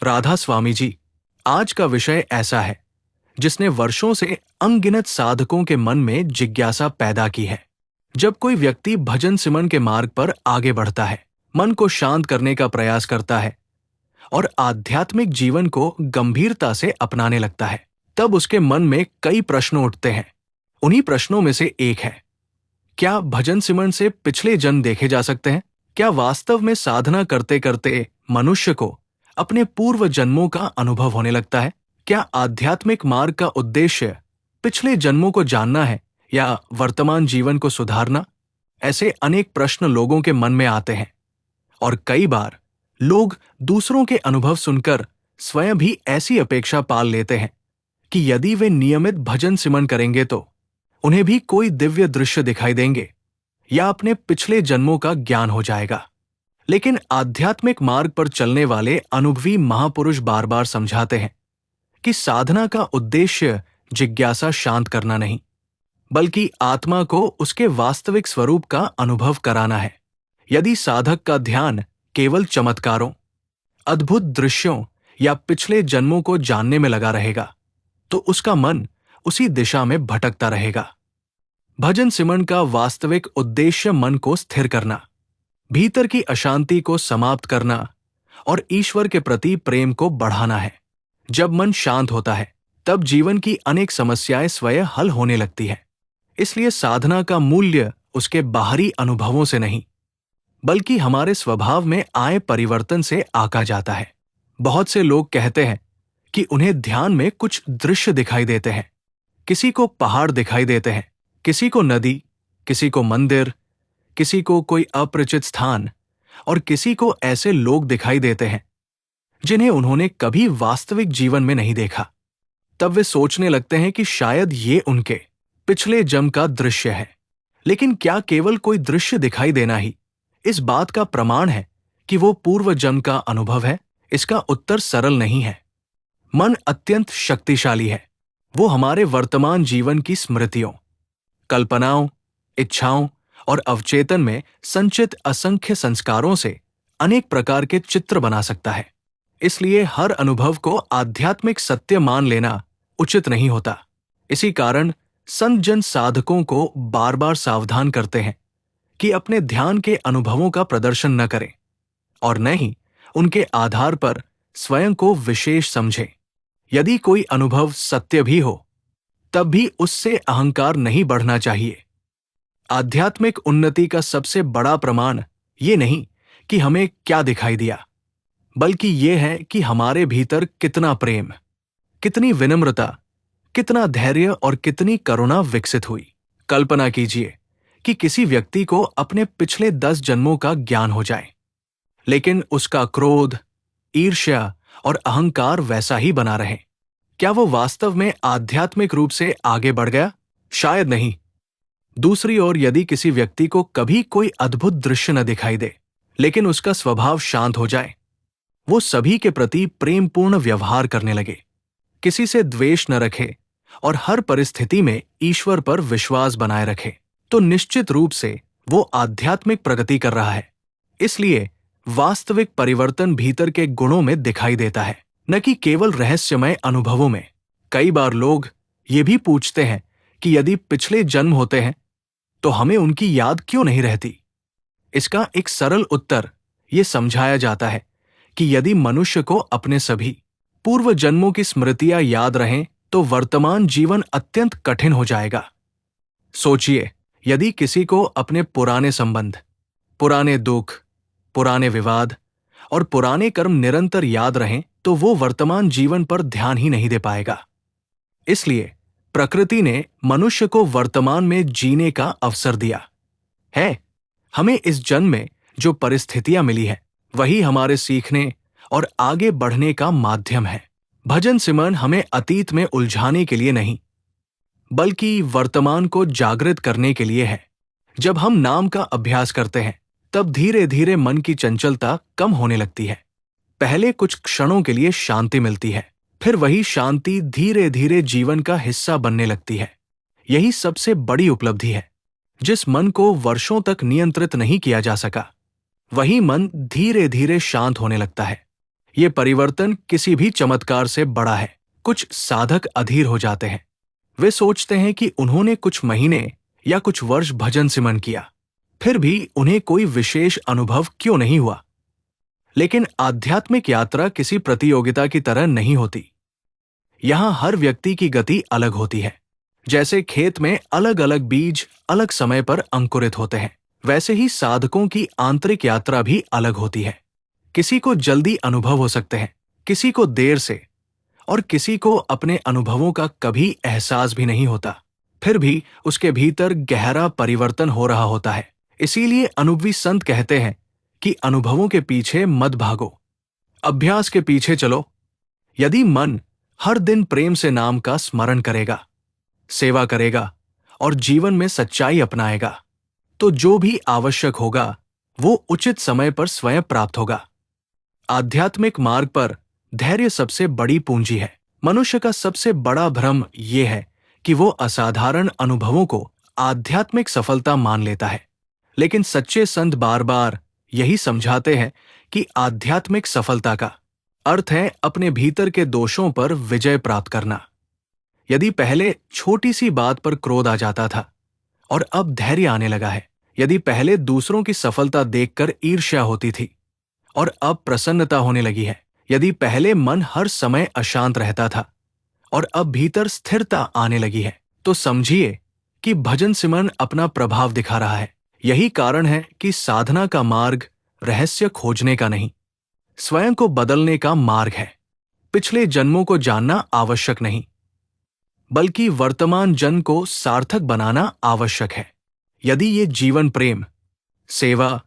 राधा स्वामी जी, आज का विषय ऐसा है जिसने वर्षों से अनगिनत साधकों के मन में जिज्ञासा पैदा की है। जब कोई व्यक्ति भजन सिमरन के मार्ग पर आगे बढ़ता है, मन को शांत करने का प्रयास करता है और आध्यात्मिक जीवन को गंभीरता से अपनाने लगता है, तब उसके मन में कई प्रश्न उठते हैं। उन्हीं प्रश्नों में से एक है, क्या भजन सिमरन से पिछले जन्म देखे जा सकते हैं? क्या वास्तव में साधना करते करते मनुष्य को अपने पूर्व जन्मों का अनुभव होने लगता है? क्या आध्यात्मिक मार्ग का उद्देश्य पिछले जन्मों को जानना है या वर्तमान जीवन को सुधारना? ऐसे अनेक प्रश्न लोगों के मन में आते हैं और कई बार लोग दूसरों के अनुभव सुनकर स्वयं भी ऐसी अपेक्षा पाल लेते हैं कि यदि वे नियमित भजन सिमरन करेंगे तो उन्हें भी कोई दिव्य दृश्य दिखाई देंगे या अपने पिछले जन्मों का ज्ञान हो जाएगा। लेकिन आध्यात्मिक मार्ग पर चलने वाले अनुभवी महापुरुष बार बार समझाते हैं कि साधना का उद्देश्य जिज्ञासा शांत करना नहीं, बल्कि आत्मा को उसके वास्तविक स्वरूप का अनुभव कराना है। यदि साधक का ध्यान केवल चमत्कारों, अद्भुत दृश्यों या पिछले जन्मों को जानने में लगा रहेगा, तो उसका मन उसी दिशा में भटकता रहेगा। भजन सिमरन का वास्तविक उद्देश्य मन को स्थिर करना, भीतर की अशांति को समाप्त करना और ईश्वर के प्रति प्रेम को बढ़ाना है। जब मन शांत होता है, तब जीवन की अनेक समस्याएं स्वयं हल होने लगती है। इसलिए साधना का मूल्य उसके बाहरी अनुभवों से नहीं, बल्कि हमारे स्वभाव में आए परिवर्तन से आका जाता है। बहुत से लोग कहते हैं कि उन्हें ध्यान में कुछ दृश्य दिखाई देते हैं। किसी को पहाड़ दिखाई देते हैं, किसी को नदी, किसी को मंदिर, किसी को कोई अपरिचित स्थान और किसी को ऐसे लोग दिखाई देते हैं जिन्हें उन्होंने कभी वास्तविक जीवन में नहीं देखा। तब वे सोचने लगते हैं कि शायद ये उनके पिछले जन्म का दृश्य है। लेकिन क्या केवल कोई दृश्य दिखाई देना ही इस बात का प्रमाण है कि वो पूर्व जन्म का अनुभव है? इसका उत्तर सरल नहीं है। मन अत्यंत शक्तिशाली है। वो हमारे वर्तमान जीवन की स्मृतियों, कल्पनाओं, इच्छाओं और अवचेतन में संचित असंख्य संस्कारों से अनेक प्रकार के चित्र बना सकता है। इसलिए हर अनुभव को आध्यात्मिक सत्य मान लेना उचित नहीं होता। इसी कारण संत जन साधकों को बार बार सावधान करते हैं कि अपने ध्यान के अनुभवों का प्रदर्शन न करें और न ही उनके आधार पर स्वयं को विशेष समझें। यदि कोई अनुभव सत्य भी हो, तब भी उससे अहंकार नहीं बढ़ना चाहिए। आध्यात्मिक उन्नति का सबसे बड़ा प्रमाण ये नहीं कि हमें क्या दिखाई दिया, बल्कि ये है कि हमारे भीतर कितना प्रेम, कितनी विनम्रता, कितना धैर्य और कितनी करुणा विकसित हुई। कल्पना कीजिए कि किसी व्यक्ति को अपने पिछले 10 जन्मों का ज्ञान हो जाए, लेकिन उसका क्रोध, ईर्ष्या और अहंकार वैसा ही बना रहे। क्या वो वास्तव में आध्यात्मिक रूप से आगे बढ़ गया? शायद नहीं। दूसरी ओर यदि किसी व्यक्ति को कभी कोई अद्भुत दृश्य न दिखाई दे, लेकिन उसका स्वभाव शांत हो जाए, वो सभी के प्रति प्रेमपूर्ण व्यवहार करने लगे, किसी से द्वेष न रखे और हर परिस्थिति में ईश्वर पर विश्वास बनाए रखे, तो निश्चित रूप से वो आध्यात्मिक प्रगति कर रहा है। इसलिए वास्तविक परिवर्तन भीतर के गुणों में दिखाई देता है, न कि केवल रहस्यमय अनुभवों में। कई बार लोग ये भी पूछते हैं कि यदि पिछले जन्म होते हैं तो हमें उनकी याद क्यों नहीं रहती? इसका एक सरल उत्तर ये समझाया जाता है कि यदि मनुष्य को अपने सभी पूर्व जन्मों की स्मृतियां याद रहें तो वर्तमान जीवन अत्यंत कठिन हो जाएगा। सोचिए, यदि किसी को अपने पुराने संबंध, पुराने दुख, पुराने विवाद और पुराने कर्म निरंतर याद रहें तो वो वर्तमान जीवन पर ध्यान ही नहीं दे पाएगा। इसलिए प्रकृति ने मनुष्य को वर्तमान में जीने का अवसर दिया है। हमें इस जन्म में जो परिस्थितियां मिली है, वही हमारे सीखने और आगे बढ़ने का माध्यम है। भजन सिमरन हमें अतीत में उलझाने के लिए नहीं, बल्कि वर्तमान को जागृत करने के लिए है। जब हम नाम का अभ्यास करते हैं, तब धीरे धीरे मन की चंचलता कम होने लगती है। पहले कुछ क्षणों के लिए शांति मिलती है, फिर वही शांति धीरे धीरे जीवन का हिस्सा बनने लगती है। यही सबसे बड़ी उपलब्धि है। जिस मन को वर्षों तक नियंत्रित नहीं किया जा सका, वही मन धीरे धीरे शांत होने लगता है। ये परिवर्तन किसी भी चमत्कार से बड़ा है। कुछ साधक अधीर हो जाते हैं। वे सोचते हैं कि उन्होंने कुछ महीने या कुछ वर्ष भजन सिमरन किया, फिर भी उन्हें कोई विशेष अनुभव क्यों नहीं हुआ। लेकिन आध्यात्मिक यात्रा किसी प्रतियोगिता की तरह नहीं होती। यहां हर व्यक्ति की गति अलग होती है। जैसे खेत में अलग अलग बीज अलग समय पर अंकुरित होते हैं, वैसे ही साधकों की आंतरिक यात्रा भी अलग होती है। किसी को जल्दी अनुभव हो सकते हैं, किसी को देर से, और किसी को अपने अनुभवों का कभी एहसास भी नहीं होता, फिर भी उसके भीतर गहरा परिवर्तन हो रहा होता है। इसीलिए अनुभवी संत कहते हैं कि अनुभवों के पीछे मत भागो, अभ्यास के पीछे चलो। यदि मन हर दिन प्रेम से नाम का स्मरण करेगा, सेवा करेगा और जीवन में सच्चाई अपनाएगा, तो जो भी आवश्यक होगा वो उचित समय पर स्वयं प्राप्त होगा। आध्यात्मिक मार्ग पर धैर्य सबसे बड़ी पूंजी है। मनुष्य का सबसे बड़ा भ्रम ये है कि वो असाधारण अनुभवों को आध्यात्मिक सफलता मान लेता है। लेकिन सच्चे संत बार बार यही समझाते हैं कि आध्यात्मिक सफलता का अर्थ है अपने भीतर के दोषों पर विजय प्राप्त करना। यदि पहले छोटी सी बात पर क्रोध आ जाता था और अब धैर्य आने लगा है, यदि पहले दूसरों की सफलता देखकर ईर्ष्या होती थी और अब प्रसन्नता होने लगी है, यदि पहले मन हर समय अशांत रहता था और अब भीतर स्थिरता आने लगी है, तो समझिए कि भजन सिमरन अपना प्रभाव दिखा रहा है। यही कारण है कि साधना का मार्ग रहस्य खोजने का नहीं, स्वयं को बदलने का मार्ग है। पिछले जन्मों को जानना आवश्यक नहीं, बल्कि वर्तमान जन्म को सार्थक बनाना आवश्यक है। यदि ये जीवन प्रेम, सेवा,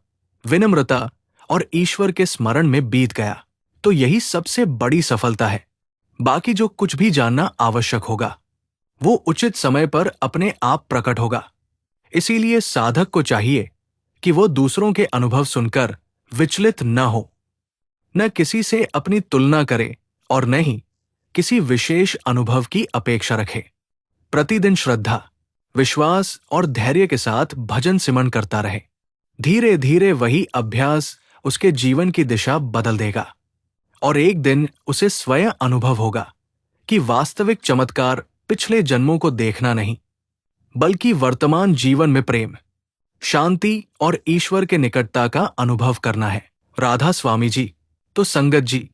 विनम्रता और ईश्वर के स्मरण में बीत गया, तो यही सबसे बड़ी सफलता है। बाकी जो कुछ भी जानना आवश्यक होगा वो उचित समय पर अपने आप प्रकट होगा। इसीलिए साधक को चाहिए कि वो दूसरों के अनुभव सुनकर विचलित न हो, न किसी से अपनी तुलना करे और न ही किसी विशेष अनुभव की अपेक्षा रखे। प्रतिदिन श्रद्धा, विश्वास और धैर्य के साथ भजन सिमरन करता रहे। धीरे धीरे वही अभ्यास उसके जीवन की दिशा बदल देगा और एक दिन उसे स्वयं अनुभव होगा कि वास्तविक चमत्कार पिछले जन्मों को देखना नहीं, बल्कि वर्तमान जीवन में प्रेम, शांति और ईश्वर के निकटता का अनुभव करना है। राधा स्वामी जी, तो संगत जी,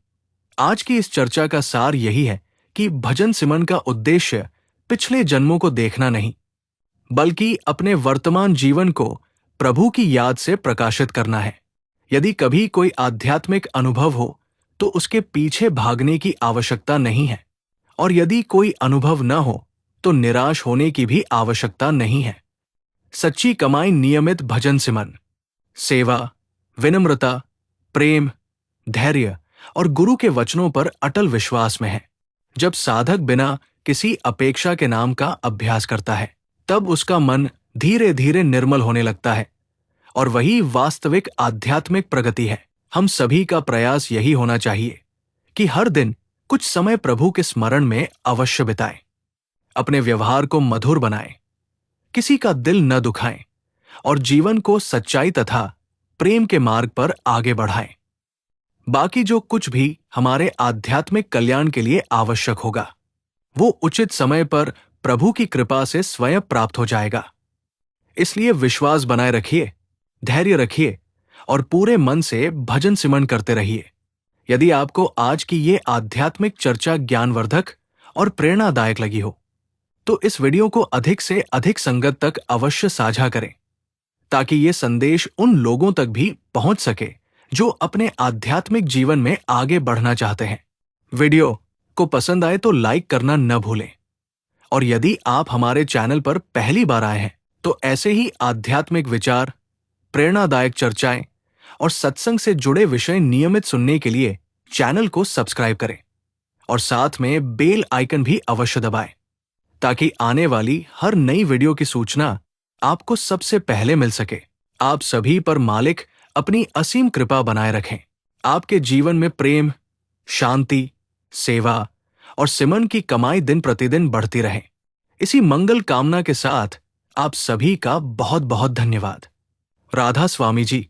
आज की इस चर्चा का सार यही है कि भजन सिमरन का उद्देश्य पिछले जन्मों को देखना नहीं, बल्कि अपने वर्तमान जीवन को प्रभु की याद से प्रकाशित करना है। यदि कभी कोई आध्यात्मिक अनुभव हो तो उसके पीछे भागने की आवश्यकता नहीं है, और यदि कोई अनुभव न हो तो निराश होने की भी आवश्यकता नहीं है। सच्ची कमाई नियमित भजन सिमरन, सेवा, विनम्रता, प्रेम, धैर्य और गुरु के वचनों पर अटल विश्वास में है। जब साधक बिना किसी अपेक्षा के नाम का अभ्यास करता है, तब उसका मन धीरे धीरे निर्मल होने लगता है, और वही वास्तविक आध्यात्मिक प्रगति है। हम सभी का प्रयास यही होना चाहिए कि हर दिन कुछ समय प्रभु के स्मरण में अवश्य बिताएं, अपने व्यवहार को मधुर बनाएं, किसी का दिल न दुखाएं और जीवन को सच्चाई तथा प्रेम के मार्ग पर आगे बढ़ाएं। बाकी जो कुछ भी हमारे आध्यात्मिक कल्याण के लिए आवश्यक होगा वो उचित समय पर प्रभु की कृपा से स्वयं प्राप्त हो जाएगा। इसलिए विश्वास बनाए रखिए, धैर्य रखिए और पूरे मन से भजन सिमरन करते रहिए। यदि आपको आज की ये आध्यात्मिक चर्चा ज्ञानवर्धक और प्रेरणादायक लगी हो तो इस वीडियो को अधिक से अधिक संगत तक अवश्य साझा करें, ताकि ये संदेश उन लोगों तक भी पहुंच सके जो अपने आध्यात्मिक जीवन में आगे बढ़ना चाहते हैं। वीडियो को पसंद आए तो लाइक करना न भूलें, और यदि आप हमारे चैनल पर पहली बार आए हैं तो ऐसे ही आध्यात्मिक विचार, प्रेरणादायक चर्चाएं और सत्संग से जुड़े विषय नियमित सुनने के लिए चैनल को सब्सक्राइब करें और साथ में बेल आइकन भी अवश्य दबाएं, ताकि आने वाली हर नई वीडियो की सूचना आपको सबसे पहले मिल सके। आप सभी पर मालिक अपनी असीम कृपा बनाए रखें। आपके जीवन में प्रेम, शांति, सेवा और सिमरन की कमाई दिन प्रतिदिन बढ़ती रहे। इसी मंगल कामना के साथ आप सभी का बहुत बहुत धन्यवाद। राधा स्वामी जी।